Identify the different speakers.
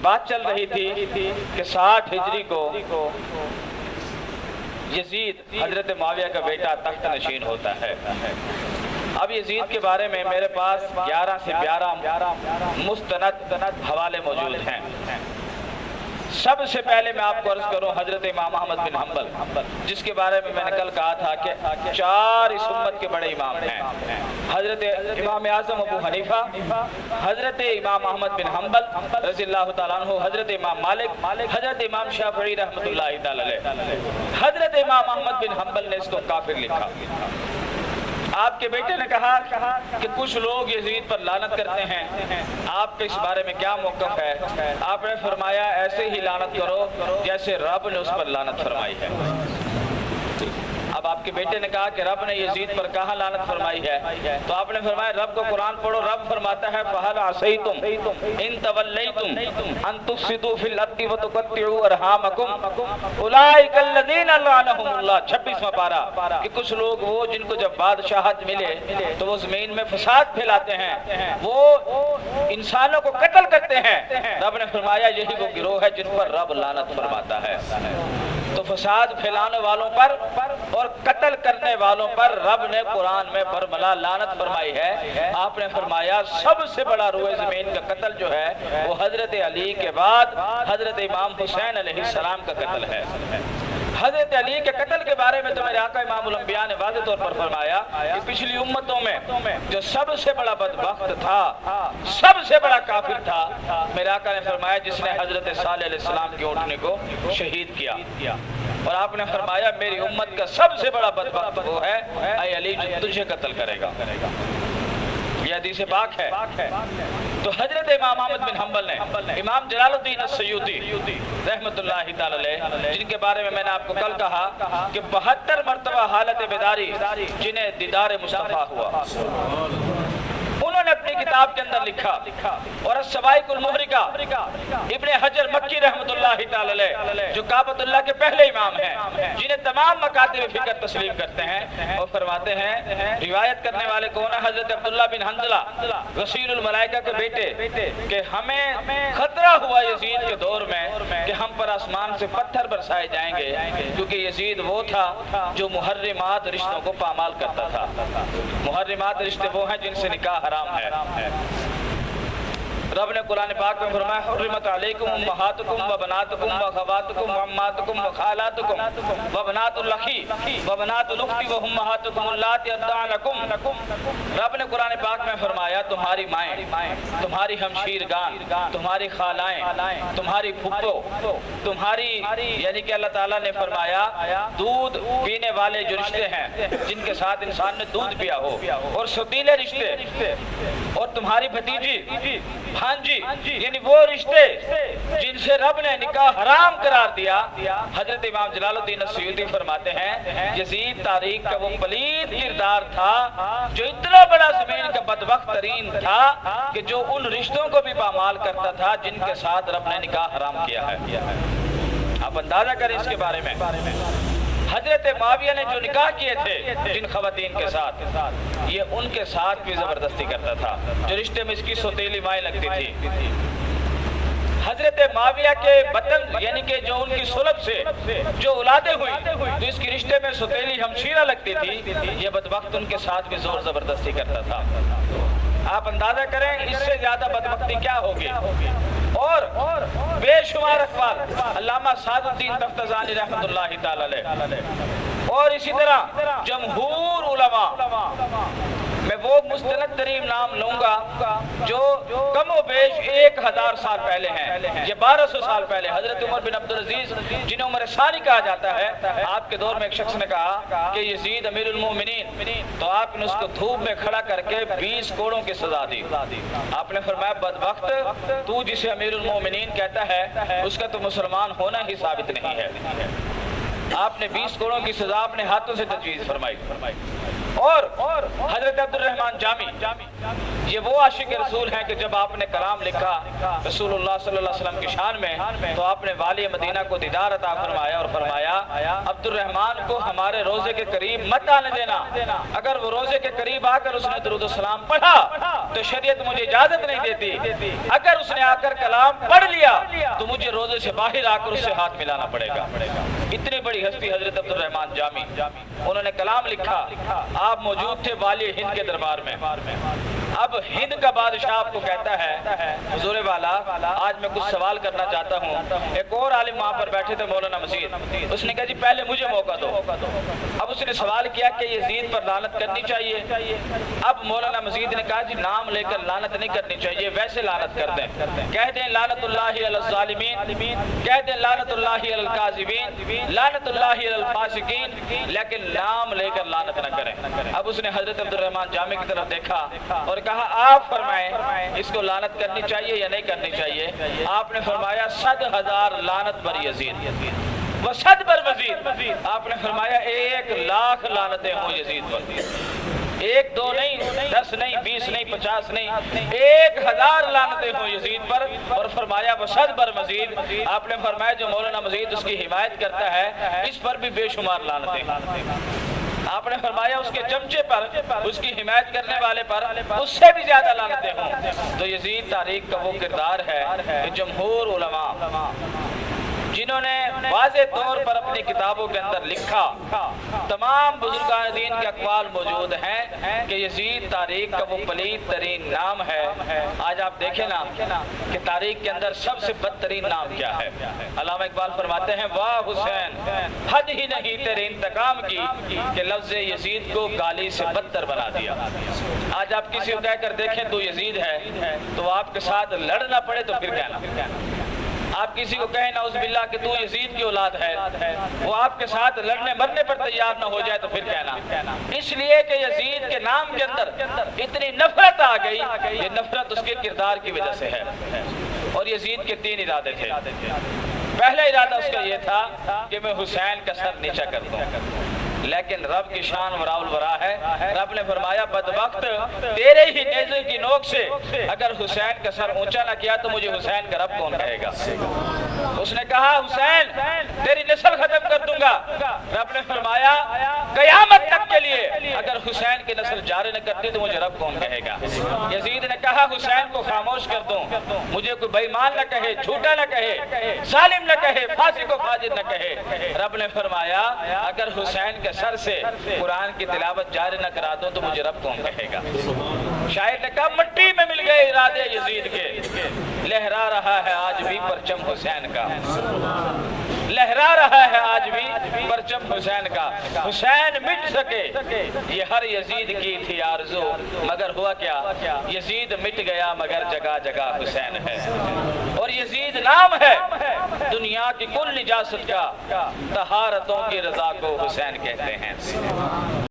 Speaker 1: بات چل رہی تھی کہ 60 ہجری کو یزید حضرت معاویہ کا بیٹا تخت نشین ہوتا ہے۔ اب یزید کے بارے میں میرے پاس 11 سے 12 مستند حوالے موجود ہیں۔ سب سے پہلے میں آپ کو عرض کروں حضرت امام احمد بن حنبل، جس کے بارے میں نے کل کہا تھا کہ 4 اس امت کے بڑے امام ہیں، حضرت امام اعظم ابو حنیفہ، حضرت امام احمد بن حنبل رضی اللہ تعالیٰ عنہ، حضرت امام مالک، حضرت امام شافعی رحمۃ اللہ تعالی علیہ۔ حضرت امام احمد بن حنبل نے اس کو کافر لکھا۔ آپ کے بیٹے نے کہا کہ کچھ لوگ یزید پر لعنت کرتے ہیں، آپ کے اس بارے میں کیا موقف ہے؟ آپ نے فرمایا ایسے ہی لعنت کرو جیسے رب نے اس پر لعنت فرمائی ہے۔ اب آپ کے بیٹے نے کہا کہ رب نے یزید پر کہاں لعنت فرمائی ہے؟ تو آپ نے فرمایا رب کو قرآن پڑھو، رب فرماتا ہے فَهَلْ عَصَيْتُمْ إِن تَوَلَّيْتُمْ أَن تُفْسِدُوا فِي الْأَرْضِ وَتُقَطِّعُوا أَرْحَامَكُمْ أُولَٰئِكَ الَّذِينَ لَعَنَهُمُ اللَّهُ 26واں پارہ کہ کچھ لوگ وہ جن کو جب بادشاہت ملے تو وہ زمین میں فساد پھیلاتے ہیں، وہ انسانوں کو قتل کرتے ہیں۔ رب نے فرمایا یہی وہ گروہ ہے جن پر رب لعنت فرماتا ہے۔ تو فساد پھیلانے والوں پر اور قتل کرنے والوں پر رب نے قرآن میں برملا لعنت فرمائی ہے۔ آپ نے فرمایا سب سے بڑا روئے زمین کا قتل جو ہے وہ حضرت علی کے بعد حضرت امام حسین علیہ السلام کا قتل ہے۔ حضرت علی کے قتل کے بارے میں تو میرے آقا امام الانبیاء نے واضح طور پر فرمایا کہ پچھلی امتوں میں جو سب سے بڑا بدبخت تھا، سب سے بڑا کافر تھا، میرے آقا نے فرمایا جس نے حضرت صالح علیہ السلام کے اونٹنے کو شہید کیا۔ اور آپ نے فرمایا میری امت کا سب سے بڑا بدبخت وہ ہے اے علی جو تجھے قتل کرے گا۔ یہ حدیث پاک ہے۔ تو حضرت امام احمد بن حنبل نے امام جلال الدین السیوطی رحمۃ اللہ تعالی علیہ، جن کے بارے میں نے آپ کو کل کہا کہ 72 مرتبہ حالت بیداری جنہیں دیدار مصطفیٰ ہوا، انہوں نے اپنی کتاب کے اندر لکھا۔ اور السوائق المحرقہ ابن حجر مکی رحمۃ اللہ تعالی علیہ جو کعبۃ اللہ کے پہلے امام ہیں، جنہیں تمام مکاتب فکر تسلیم کرتے ہیں، وہ فرماتے ہیں روایت کرنے والے کون ہیں؟ حضرت عبداللہ بن حنظلہ غسیل الملائکہ کے بیٹے کہ ہمیں خطرہ ہوا یزید کے دور میں کہ ہم پر آسمان سے پتھر برسائے جائیں گے، کیونکہ یزید وہ تھا جو محرمات رشتوں کو پامال کرتا تھا۔ محرمات رشتے وہ ہیں جن سے نکاح حرام ہے۔ رب نے قرآن پاک میں فرمایا حرمت علیکم امہاتکم و بناتکم و خواتکم و عماتکم و خالاتکم و بنات الاخی و بنات الاختی و امہاتکم اللاتی ارضعنکم۔ رب نے قرآن پاک میں فرمایا تمہاری مائیں، تمہاری ہمشیرگان، تمہاری خالائیں، تمہاری پھپھو، تمہاری یعنی کہ اللہ تعالیٰ نے فرمایا دودھ پینے والے جو رشتے ہیں جن کے ساتھ انسان نے دودھ پیا ہو، اور ستیلے رشتے، اور تمہاری بھتیجی بھانجی یعنی وہ رشتے جن سے رب نے نکاح حرام قرار دیا۔ حضرت امام جلال الدین السیوطی فرماتے ہیں یزید تاریخ کا وہ پلید کردار تھا جو اتنا بڑا زمین کا بدبخت ترین تھا کہ جو ان رشتوں کو بھی پامال کرتا تھا جن کے ساتھ رب نے نکاح حرام کیا ہے۔ آپ اندازہ کریں اس کے بارے میں۔ حضرت معاویہ نے جو نکاح کیے تھے جن خواتین کے ساتھ، یہ ان کے ساتھ بھی زبردستی کرتا تھا، جو رشتے میں اس کی سوتیلی مائیں لگتی تھی۔ حضرت معاویہ کے بطن یعنی کہ جو ان کی صلب سے جو اولادیں ہوئی تو اس کی رشتے میں سوتیلی ہمشیرہ لگتی تھی، یہ بدبخت ان کے ساتھ بھی زور زبردستی کرتا تھا۔ آپ اندازہ کریں اس سے زیادہ بدبختی کیا ہوگی۔ اور بے شمار اقوال علامہ سعد الدین تفتزانی رحمۃ اللہ تعالی علیہ اور اسی طرح جمہور علماء، میں وہ مستند ترین نام لوں گا جو کم و بیش 1000 سال پہلے ہیں، یہ 1200 سال پہلے حضرت عمر بن عبدالعزیز جنہیں عمر ثانی کہا جاتا ہے، آپ کے دور میں ایک شخص نے کہا کہ یزید امیر المومنین، تو آپ نے اس کو دھوپ میں کھڑا کر کے 20 کوڑوں کی سزا دی۔ آپ نے فرمایا بدبخت تو جسے امیر المومنین کہتا ہے اس کا تو مسلمان ہونا ہی ثابت نہیں ہے۔ آپ نے 20 کوڑوں کی سزا اپنے ہاتھوں سے تجویز فرمائی۔ اور حضرت عبد الرحمن جامی یہ وہ عاشق رسول ہیں کہ جب آپ نے کلام لکھا رسول اللہ صلی اللہ علیہ وسلم کی شان میں تو آپ نے والی مدینہ کو دیدار عطا فرمایا اور فرمایا عبد الرحمن کو ہمارے روزے کے قریب مت آنے دینا، اگر وہ روزے کے قریب آ کر اس نے درود السلام پڑھا تو شریعت مجھے اجازت نہیں دیتی، اگر اس نے آ کر کلام پڑھ لیا تو مجھے روزے سے باہر آ کر اس سے ہاتھ ملانا پڑے گا۔ اتنی بڑی ہستی حضرت عبد الرحمن جامی، انہوں نے کلام لکھا، آپ موجود تھے والی ہند کے دربار میں۔ اب ہند کا بادشاہ آپ کو کہتا ہے حضور والا آج میں کچھ سوال کرنا چاہتا ہوں۔ ایک اور عالم وہاں پر بیٹھے تھے مولانا مزید، اس نے کہا جی پہلے مجھے موقع دو۔ اب اس نے سوال کیا کہ یزید پر لعنت کرنی چاہیے؟ اب مولانا مزید نے کہا جی نام لے کر لعنت نہیں کرنی چاہیے، ویسے لعنت کر دیں، کہہ دیں لعنت اللہ علی الظالمین، کہہ دیں لعنت اللہ علی الکاذبین، لعنت اللہ علی الفاسقین، لیکن نام لے کر لعنت نہ کریں۔ اب اس نے حضرت عبد الرحمن جامی کی طرف دیکھا اور کہا آپ فرمائیں اس کو لعنت کرنی چاہیے یا نہیں کرنی چاہیے؟ آپ نے فرمایا 100,000 لعنت پر یزید و 100 پر مزید، آپ نے فرمایا 1,00,000 لعنتیں ہوں یزید پر، 1 2 نہیں، 10 نہیں، 20 نہیں، 50 نہیں، 1,000 لعنتیں ہوں یزید پر، اور فرمایا وہ 100 پر مزید۔ آپ نے فرمایا جو مولانا مزید اس کی حمایت کرتا ہے اس پر بھی بے شمار لعنتیں۔ آپ نے فرمایا اس کے چمچے پر، اس کی حمایت کرنے والے پر اس سے بھی زیادہ لعنتیں ہوں۔ تو یزید تاریخ کا وہ کردار ہے کہ جمہور علماء جنہوں نے واضح طور پر اپنی کتابوں کے اندر لکھا، تمام بزرگان دین کے اقوال موجود ہیں کہ یزید تاریخ کا وہ پلید ترین نام ہے۔ آج آپ دیکھیں نا کہ تاریخ کے اندر سب سے بدترین نام کیا ہے؟ علامہ اقبال فرماتے ہیں واہ حسین حد ہی نہیں تیرے انتقام کی کہ لفظ یزید کو گالی سے بدتر بنا دیا۔ آج آپ کسی کو کہہ کر دیکھیں تو یزید ہے تو آپ کے ساتھ لڑنا پڑے تو پھر کہنا، آپ کسی کو کہیں نعوذ باللہ کہ تو یزید کی اولاد ہے، وہ آپ کے ساتھ لڑنے مرنے پر تیار نہ ہو جائے تو پھر کہنا، اس لیے کہ یزید کے نام کے اندر اتنی نفرت آ گئی، یہ نفرت اس کے کردار کی وجہ سے ہے۔ اور یزید کے 3 ارادے تھے۔ پہلا ارادہ اس کا یہ تھا کہ میں حسین کا سر نیچا کر دوں، لیکن رب کی شان وراء الورا ہے، رب نے فرمایا بدبخت تیرے ہی نیزے کی نوک سے اگر حسین کا سر اونچا نہ کیا تو مجھے حسین کا رب کون کہے گا؟ اس نے کہا حسین تیری نسل ختم کر دوں گا، رب نے فرمایا قیامت تک کے لیے اگر حسین کی نسل جاری نہ کرتی تو مجھے رب کون کہے گا؟ یزید نے کہا حسین کو خاموش کر دوں، مجھے کوئی بے ایمان نہ کہے، جھوٹا نہ کہے، ظالم نہ کہے، فاسق و فاجر نہ کہے۔ رب نے فرمایا اگر حسین کے سر سے قرآن کی تلاوت جاری نہ کرا دو تو مجھے رب کون کہے گا؟ شاعر نے کہا مٹی میں مل گئے ارادے یزید کے، لہرا رہا ہے آج بھی پرچم حسین کا، لہرا رہا ہے آج بھی پرچم حسین کا۔ حسین مٹ سکے یہ ہر یزید کی تھی آرزو، مگر ہوا کیا؟ یزید مٹ گیا مگر جگہ جگہ حسین ہے، اور یزید نام ہے دنیا کی کل نجاست کا، طہارتوں کی رضا کو حسین کہتے ہیں۔